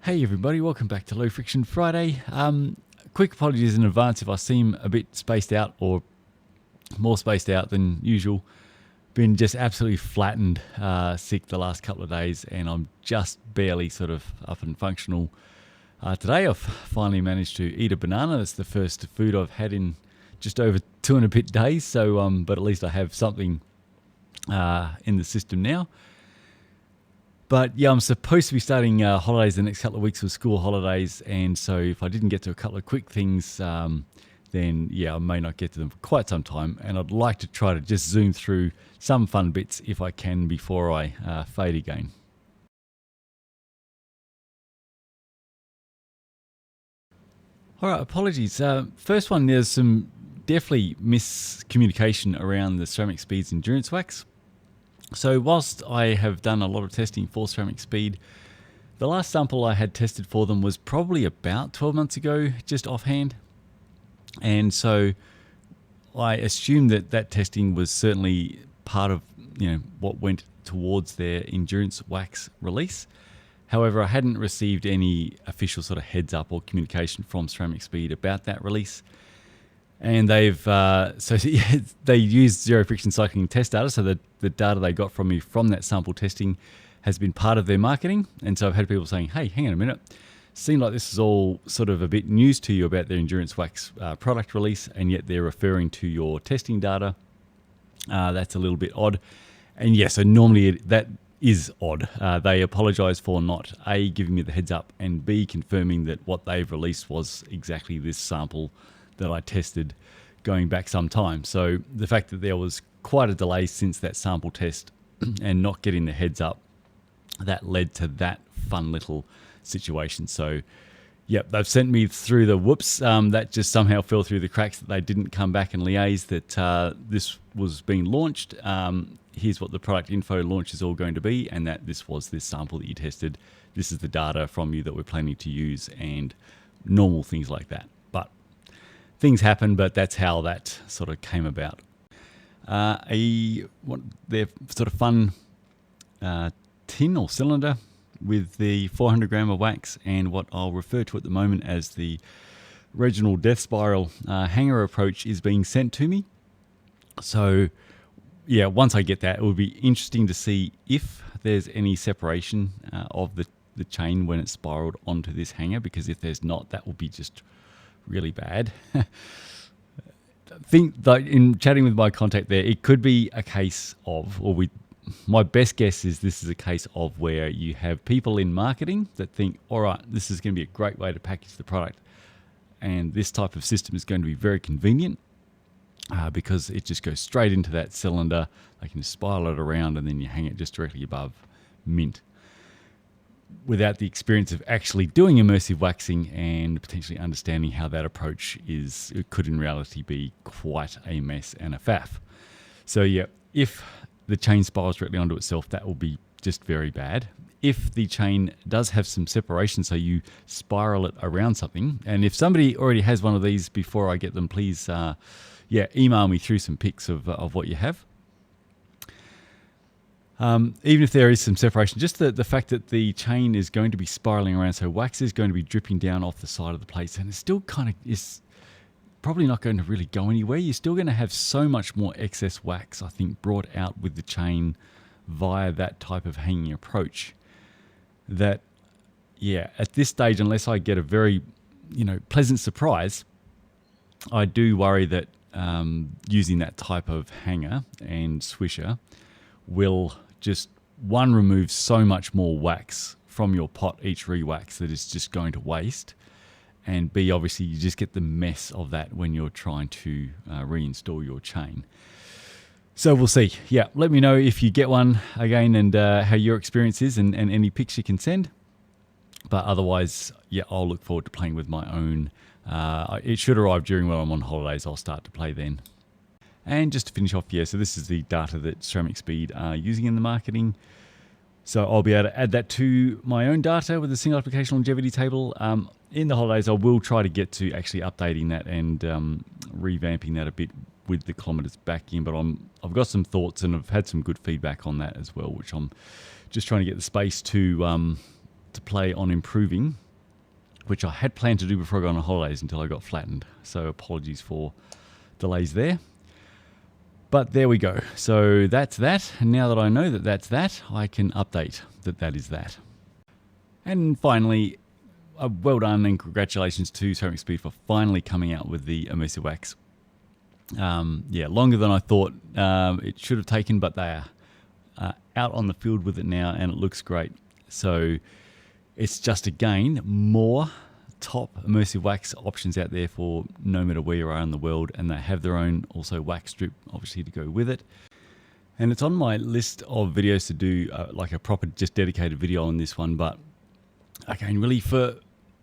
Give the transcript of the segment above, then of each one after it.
Hey everybody, welcome back to Low Friction Friday. Quick apologies in advance if I seem a bit spaced out or more spaced out than usual. Been just absolutely flattened sick the last couple of days, and I'm just barely sort of up and functional. Today I've finally managed to eat a banana. That's the first food I've had in just over 2 and a bit days, so but at least I have something in the system now. But yeah, I'm supposed to be starting holidays the next couple of weeks with school holidays, and so if I didn't get to a couple of quick things, then yeah, I may not get to them for quite some time, and I'd like to try to just zoom through some fun bits if I can before I fade again. All right, apologies. First one, there's some definitely miscommunication around the Ceramic Speed's endurance wax. So whilst I have done a lot of testing for Ceramic Speed, the last sample I had tested for them was probably about 12 months ago, just offhand. And so I assumed that that testing was certainly part of what went towards their endurance wax release. However, I hadn't received any official sort of heads up or communication from Ceramic Speed about that release. And they've they used zero friction cycling test data, so the data they got from me from that sample testing has been part of their marketing. And so I've had people saying, "Hey, hang on a minute, seemed like this is all sort of a bit news to you about their endurance wax product release, and yet they're referring to your testing data. That's a little bit odd." And yeah, so normally that is odd. They apologise for not A, giving me the heads up, and B, confirming that what they've released was exactly this sample that I tested going back some time. So the fact that there was quite a delay since that sample test and not getting the heads up, that led to that fun little situation. So yep, they've sent me through the whoops. That just somehow fell through the cracks, that they didn't come back and liaise that this was being launched. Here's what the product info launch is all going to be, and that this was this sample that you tested. This is the data from you that we're planning to use, and normal things like that. But things happen, but that's how that sort of came about. Their sort of fun tin or cylinder with the 400 gram of wax and what I'll refer to at the moment as the Reginald Death Spiral hanger approach is being sent to me. So yeah, once I get that, it will be interesting to see if there's any separation of the chain when it's spiraled onto this hanger, because if there's not, that will be just really bad. I think that in chatting with my contact there, it could be a case of, my best guess is this is a case of where you have people in marketing that think, all right, this is going to be a great way to package the product, and this type of system is going to be very convenient because it just goes straight into that cylinder. They can just spiral it around and then you hang it just directly above mint, without the experience of actually doing immersive waxing and potentially understanding how that approach it could in reality be quite a mess and a faff. So yeah, if the chain spirals directly onto itself, that will be just very bad. If the chain does have some separation, so you spiral it around something, and if somebody already has one of these before I get them, please email me through some pics of what you have. Even if there is some separation, just the fact that the chain is going to be spiraling around, so wax is going to be dripping down off the side of the plates, and it still kind of is probably not going to really go anywhere. You're still going to have so much more excess wax, I think, brought out with the chain via that type of hanging approach, that, yeah, at this stage, unless I get a very, pleasant surprise, I do worry that using that type of hanger and swisher will just, one, remove so much more wax from your pot each re-wax that it's just going to waste, and B, obviously you just get the mess of that when you're trying to reinstall your chain. So we'll see. Yeah, let me know if you get one again, and how your experience is, and any pics you can send. But otherwise, yeah, I'll look forward to playing with my own. It should arrive during when I'm on holidays. I'll start to play then. And just to finish off, so this is the data that Ceramic Speed are using in the marketing. So I'll be able to add that to my own data with a single application longevity table. In the holidays, I will try to get to actually updating that and revamping that a bit with the kilometres back in. But I've got some thoughts, and I've had some good feedback on that as well, which I'm just trying to get the space to to play on improving, which I had planned to do before I got on holidays until I got flattened. So apologies for delays there. But there we go. So that's that. And now that I know that that's that, I can update that that is that. And finally, well done and congratulations to Ceramic Speed for finally coming out with the immersive wax. Yeah, longer than I thought it should have taken, but they are out on the field with it now and it looks great. So it's just, again, more top immersive wax options out there for no matter where you are in the world, and they have their own also wax strip obviously to go with it. And it's on my list of videos to do like a proper just dedicated video on this one, but again, really for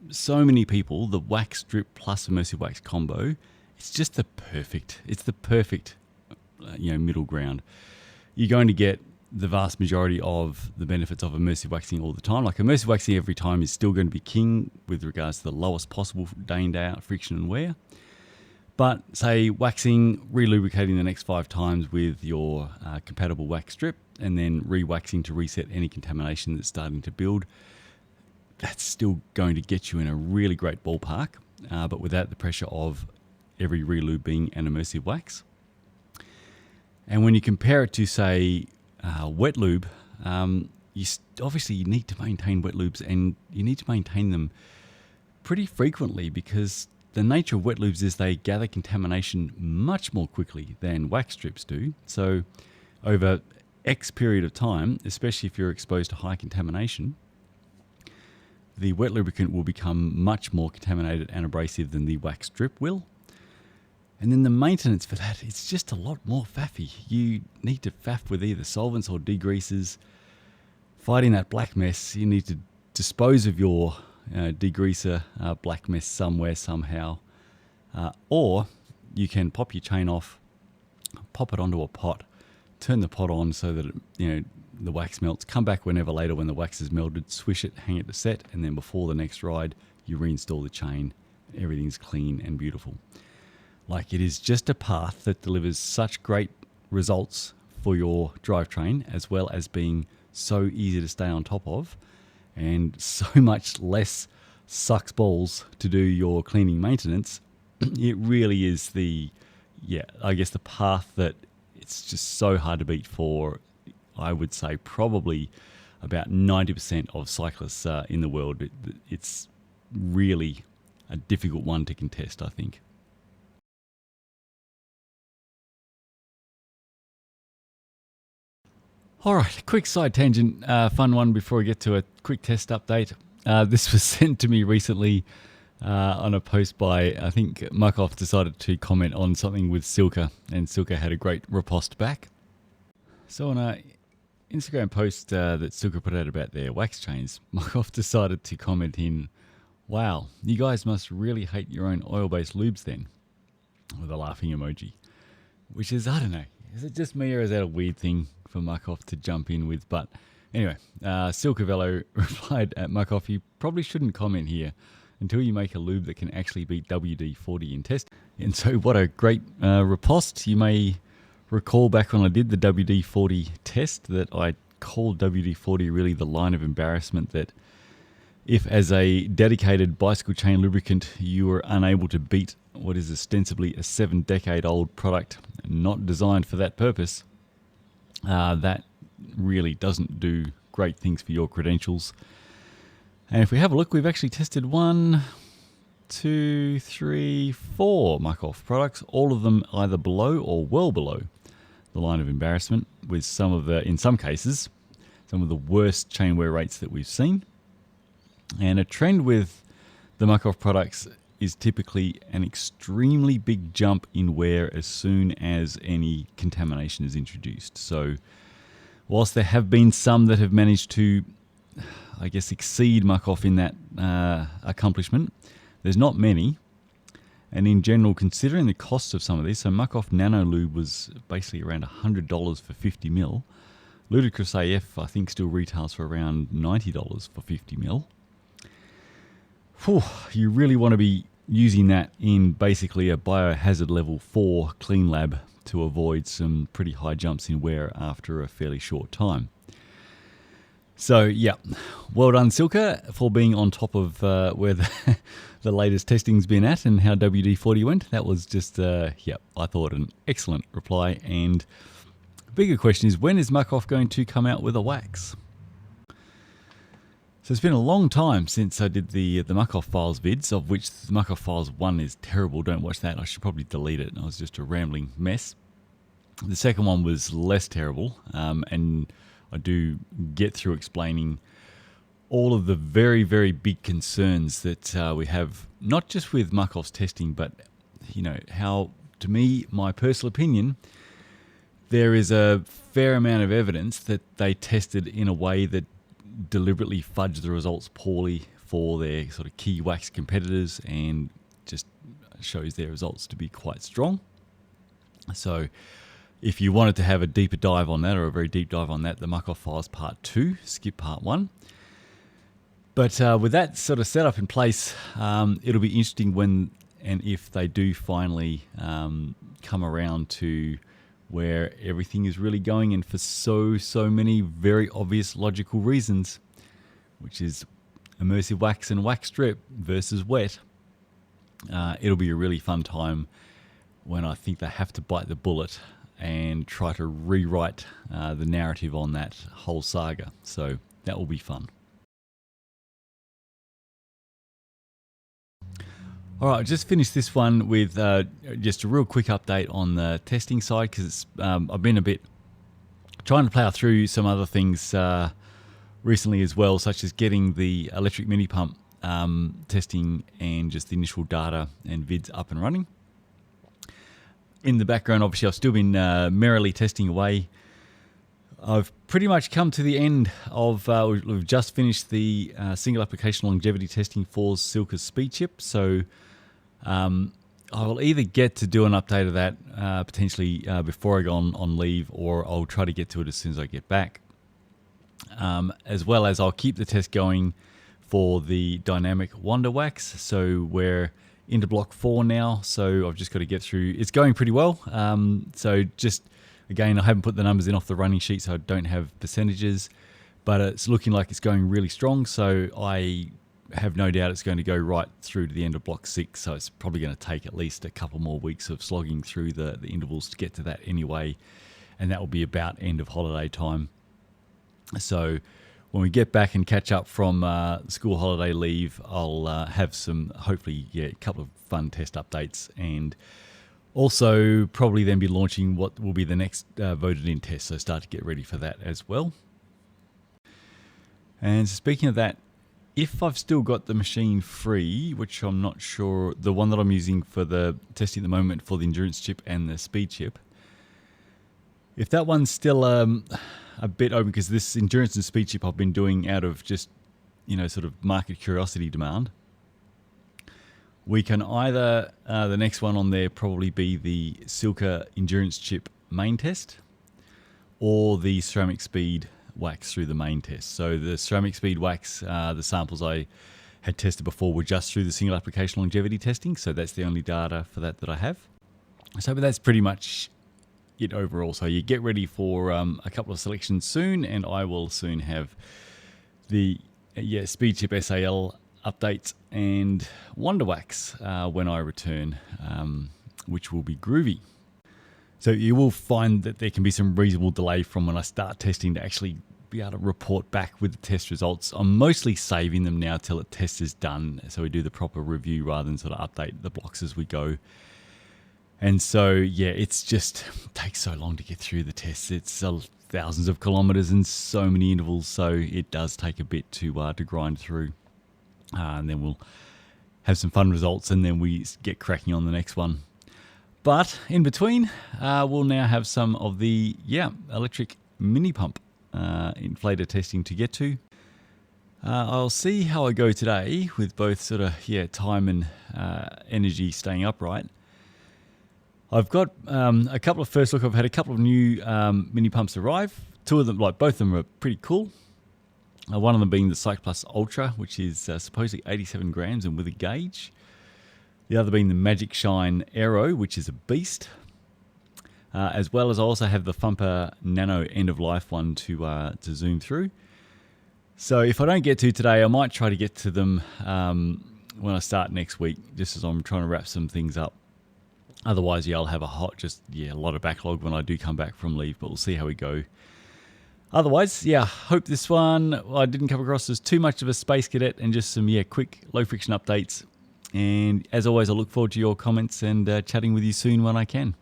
so many people, the wax strip plus immersive wax combo, it's just the perfect middle ground. You're going to get the vast majority of the benefits of immersive waxing all the time. Like immersive waxing every time is still going to be king with regards to the lowest possible day in, day out friction and wear. But say waxing, re-lubricating the next 5 times with your compatible wax strip and then re-waxing to reset any contamination that's starting to build, that's still going to get you in a really great ballpark, but without the pressure of every re-lube being an immersive wax. And when you compare it to, say, wet lube, obviously you need to maintain wet lubes, and you need to maintain them pretty frequently because the nature of wet lubes is they gather contamination much more quickly than wax strips do. So over X period of time, especially if you're exposed to high contamination, the wet lubricant will become much more contaminated and abrasive than the wax strip will. And then the maintenance for that, it's just a lot more faffy. You need to faff with either solvents or degreasers. Fighting that black mess, you need to dispose of your degreaser black mess somewhere, somehow. Or you can pop your chain off, pop it onto a pot, turn the pot on so that the wax melts, come back whenever later when the wax is melted, swish it, hang it to set, and then before the next ride, you reinstall the chain. Everything's clean and beautiful. Like, it is just a path that delivers such great results for your drivetrain, as well as being so easy to stay on top of, and so much less sucks balls to do your cleaning maintenance. It really is the path that it's just so hard to beat for, I would say, probably about 90% of cyclists in the world. It's really a difficult one to contest, I think. All right, quick side tangent, fun one before we get to a quick test update. This was sent to me recently on a post by, I think, Muc-Off decided to comment on something with Silca, and Silca had a great riposte back. So on an Instagram post that Silca put out about their wax chains, Muc-Off decided to comment in, "Wow, you guys must really hate your own oil-based lubes then," with a laughing emoji. Which is, I don't know, is it just me or is that a weird thing for Muc-Off to jump in with? But anyway, Silca Velo replied at Muc-Off, "You probably shouldn't comment here until you make a lube that can actually beat WD-40 in test." And so what a great riposte. You may recall back when I did the WD-40 test that I called WD-40 really the line of embarrassment, that if as a dedicated bicycle chain lubricant you were unable to beat what is ostensibly a 7-decade-old product not designed for that purpose, that really doesn't do great things for your credentials. And if we have a look, we've actually tested 1, 2, 3, 4 Muc-Off products, all of them either below or well below the line of embarrassment, with in some cases, some of the worst chain wear rates that we've seen. And a trend with the Muc-Off products is typically an extremely big jump in wear as soon as any contamination is introduced. So whilst there have been some that have managed to, I guess, exceed Muc-Off in that accomplishment, there's not many. And in general, considering the cost of some of these, so Muc-Off Nano Lube was basically around $100 for 50 mil. Ludicrous AF, I think, still retails for around $90 for 50 mil. Whew, you really want to be using that in basically a biohazard level 4 clean lab to avoid some pretty high jumps in wear after a fairly short time. So yeah, well done Silca for being on top of where the latest testing's been at and how WD-40 went. That was just, I thought an excellent reply. And the bigger question is, when is Muc-Off going to come out with a wax? So it's been a long time since I did the Muc-Off Files vids, of which the Muc-Off Files 1 is terrible. Don't watch that. I should probably delete it. It was just a rambling mess. The second one was less terrible, and I do get through explaining all of the very, very big concerns that we have, not just with Muc-Off's testing, but how, to me, my personal opinion, there is a fair amount of evidence that they tested in a way that deliberately fudged the results poorly for their sort of key wax competitors, and just shows their results to be quite strong. So if you wanted to have a deeper dive on that, or a very deep dive on that, the Muc-Off Files Part 2, skip Part 1. But with that sort of setup in place, it'll be interesting when and if they do finally come around to where everything is really going, and for so many very obvious logical reasons, which is immersive wax and wax strip versus wet. It'll be a really fun time when I think they have to bite the bullet and try to rewrite the narrative on that whole saga. So that will be fun. All right, I just finished this one with just a real quick update on the testing side, because I've been a bit trying to plow through some other things recently as well, such as getting the electric mini pump testing and just the initial data and vids up and running. In the background, obviously, I've still been merrily testing away. I've pretty much come to the end of, we've just finished the single application longevity testing for Silca's speed chip. So I will either get to do an update of that potentially before I go on leave, or I'll try to get to it as soon as I get back. As well as I'll keep the test going for the dynamic Wonder Wax. So we're into block 4 now, so I've just got to get through. It's going pretty well. So just, again, I haven't put the numbers in off the running sheet, so I don't have percentages, but it's looking like it's going really strong. So I have no doubt it's going to go right through to the end of block 6. So it's probably going to take at least a couple more weeks of slogging through the intervals to get to that anyway. And that will be about end of holiday time. So when we get back and catch up from school holiday leave, I'll have some, hopefully, a couple of fun test updates, and also probably then be launching what will be the next voted in test. So start to get ready for that as well. And speaking of that, if I've still got the machine free, which I'm not sure, the one that I'm using for the testing at the moment for the endurance chip and the speed chip, if that one's still a bit open, because this endurance and speed chip I've been doing out of just, sort of market curiosity demand, we can either, the next one on there probably be the Silca endurance chip main test, or the ceramic speed wax through the main test. So the ceramic speed wax, the samples I had tested before were just through the single application longevity testing. So that's the only data for that I have. So, but that's pretty much it overall. So you get ready for a couple of selections soon, and I will soon have the speed chip SAL updates and Wonder Wax when I return, which will be groovy. So you will find that there can be some reasonable delay from when I start testing to actually be able to report back with the test results. I'm mostly saving them now till the test is done, so we do the proper review rather than sort of update the blocks as we go. And so, it's just takes so long to get through the tests. It's thousands of kilometers and so many intervals, so it does take a bit to grind through. And then we'll have some fun results, and then we get cracking on the next one. But in between, we'll now have some of the electric mini pump inflator testing to get to. I'll see how I go today with both sort of time and energy staying upright. I've got a couple of first look. I've had a couple of new mini pumps arrive. Two of them, both of them, are pretty cool. One of them being the Cyc Plus Ultra, which is supposedly 87 grams and with a gauge. The other being the Magic Shine Aero, which is a beast. As well as I also have the Thumper Nano end of life one to zoom through. So if I don't get to today, I might try to get to them when I start next week, just as I'm trying to wrap some things up. Otherwise, yeah, I'll have a lot of backlog when I do come back from leave, but we'll see how we go. Otherwise, yeah, hope this one I didn't come across as too much of a space cadet, and just some quick low friction updates. And as always, I look forward to your comments and chatting with you soon when I can.